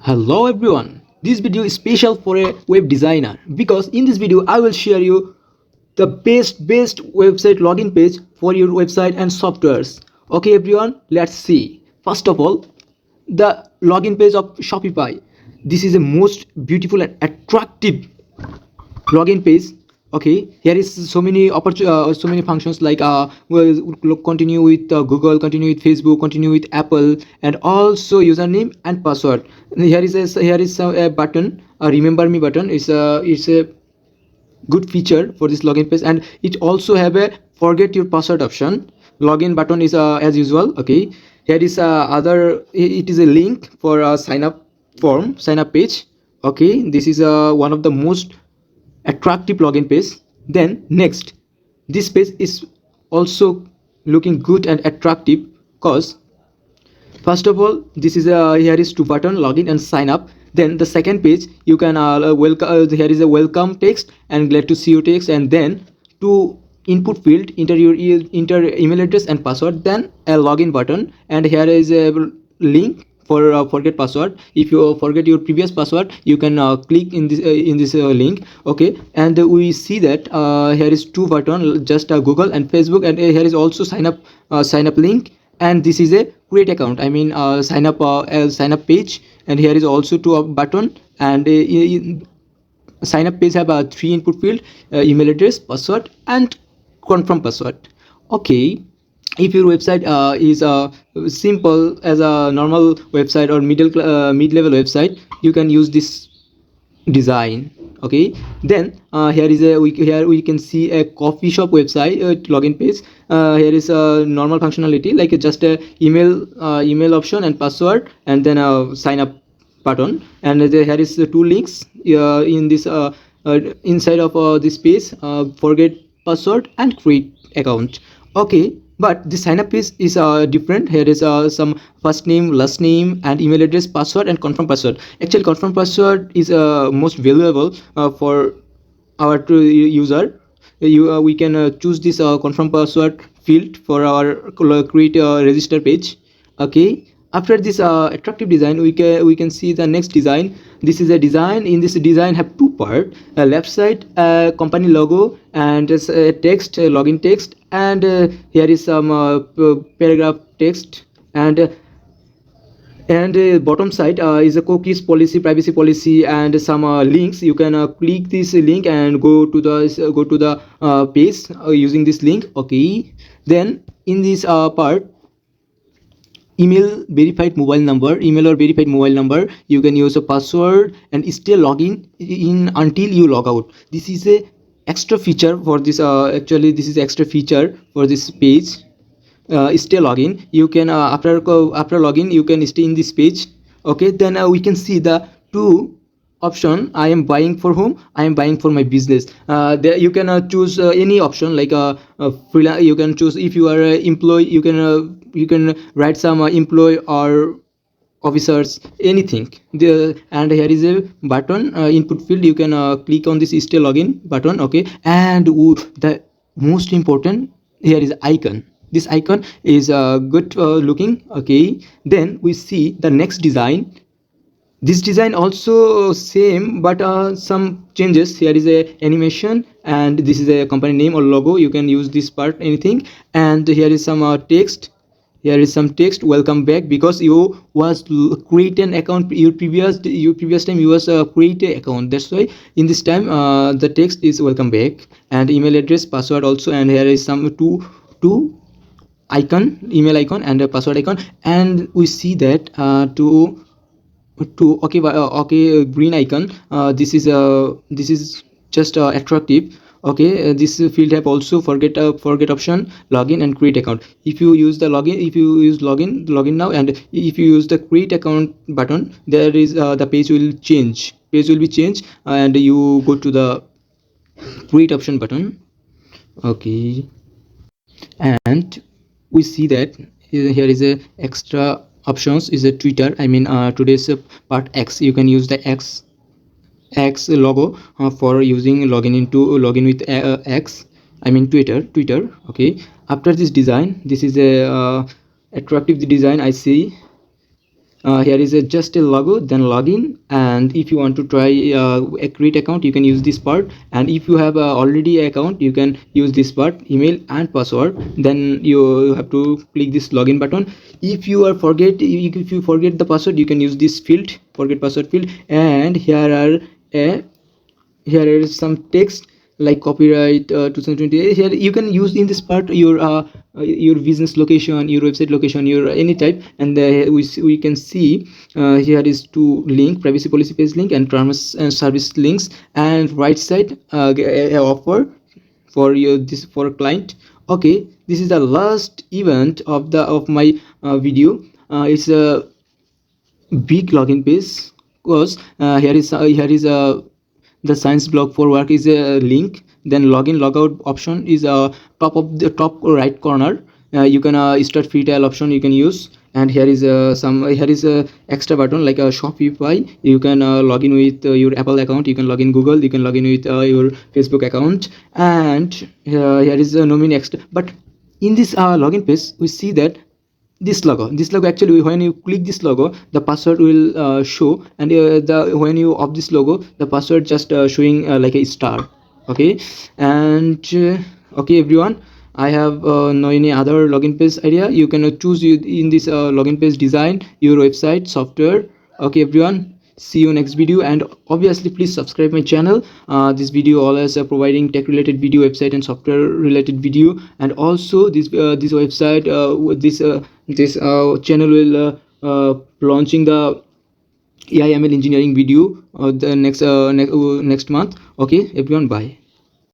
Hello everyone, this video is special for a web designer because in this video I will share you the best website login page for your website and softwares. Okay everyone, let's see. First of all, the login page of Shopify. This is a most beautiful and attractive login page. Okay, here is so many so many functions like continue with Google, continue with Facebook, continue with Apple, and also username and password. Here is a button, a remember me button. It's a good feature for this login page, and it also have a forget your password option. Login button is as usual. Okay, here is it is a link for a sign up page. Okay, this is one of the most attractive login page. Then next, this page is also looking good and attractive because first of all, this is here is two button, login and sign up. Then the second page, you can welcome. Here is a welcome text and glad to see you text, and then to input field, enter email address and password. Then a login button, and here is a link for forget password. If you forget your previous password, you can click in this link. Okay, and we see that here is two button, just Google and Facebook, and here is also sign up link. And this is a create account, I mean sign up page. And here is also two button, and sign up page have a three input field, email address, password, and confirm password. Okay, if your website is simple as a normal website or mid-level website, you can use this design. Okay, then here we can see a coffee shop website login page. Here is a normal functionality like just a email option and password, and then a sign up button. And here is the two links in this inside of this page, forget password and create account. Okay, but the sign up page is different. Here is some first name, last name, and email address, password, and confirm password. Actually, confirm password is most valuable for our user. We can choose this confirm password field for our create register page. Okay, after this attractive design, we can see the next design. This is a design. In this design have two part, left side company logo, and text, login text, and here is some paragraph text, and bottom side is a cookies policy, privacy policy, and some links. You can click this link and go to the page using this link. Okay, then in this part, email or verified mobile number, you can use a password and still log in until you log out. This is a extra feature for this actually this is extra feature for this page. Stay login, you can after login you can stay in this page. Okay, then we can see the two option. I am buying for whom? I am buying for my business. There you can choose any option like freelance. You can choose if you are an employee, you can write some employee or officers, anything. And here is a button, input field. You can click on this stay login button. Okay, and the most important, here is icon. This icon is good looking. Okay, then we see the next design. This design also same, but some changes. Here is a animation, and this is a company name or logo. You can use this part, anything. And here is some text. Here is some text, welcome back, because you was create an account your previous time you was create a account. That's why in this time the text is welcome back, and email address, password also. And here is some two icon, email icon and a password icon. And we see that okay green icon. This is just attractive. Okay, this field have also forget option, login and create account. If you use the login now, and if you use the create account button, there is the page will be changed, and you go to the create option button. Okay, and we see that here is a extra options, is a Twitter, I mean today's part X. You can use the X logo for using login with X, I mean Twitter. Okay, after this design, this is a attractive design I see. here is just a logo, then login. And if you want to try a create account, you can use this part. And if you have already an account, you can use this part, email and password. Then you have to click this login button. If you forget the password, you can use this field, forget password field. And here is some text like copyright 2020. Here you can use in this part your business location, your website location, your any type. And we can see here is two link, privacy policy page link and terms and service links. And right side a offer for your this for a client. Okay, this is the last event of my video. It's a big login page, because here is the science blog for work is a link. Then login logout option is top right corner. You can start free trial option you can use. And here is a extra button like a Shopify. You can log in with your Apple account, you can log in Google, you can log in with your Facebook account. And here is a nominee extra. But in this login page, we see that this logo actually, when you click this logo, the password will show. And when you off this logo, the password just showing like a star. Okay. And okay everyone, I have no any other login page idea. You can choose you in this login page design your website software. Okay everyone, see you next video. And obviously please subscribe my channel. This video always providing tech related video, website and software related video. And also this website this channel will launching the AI ML engineering video the next month. Okay everyone, bye.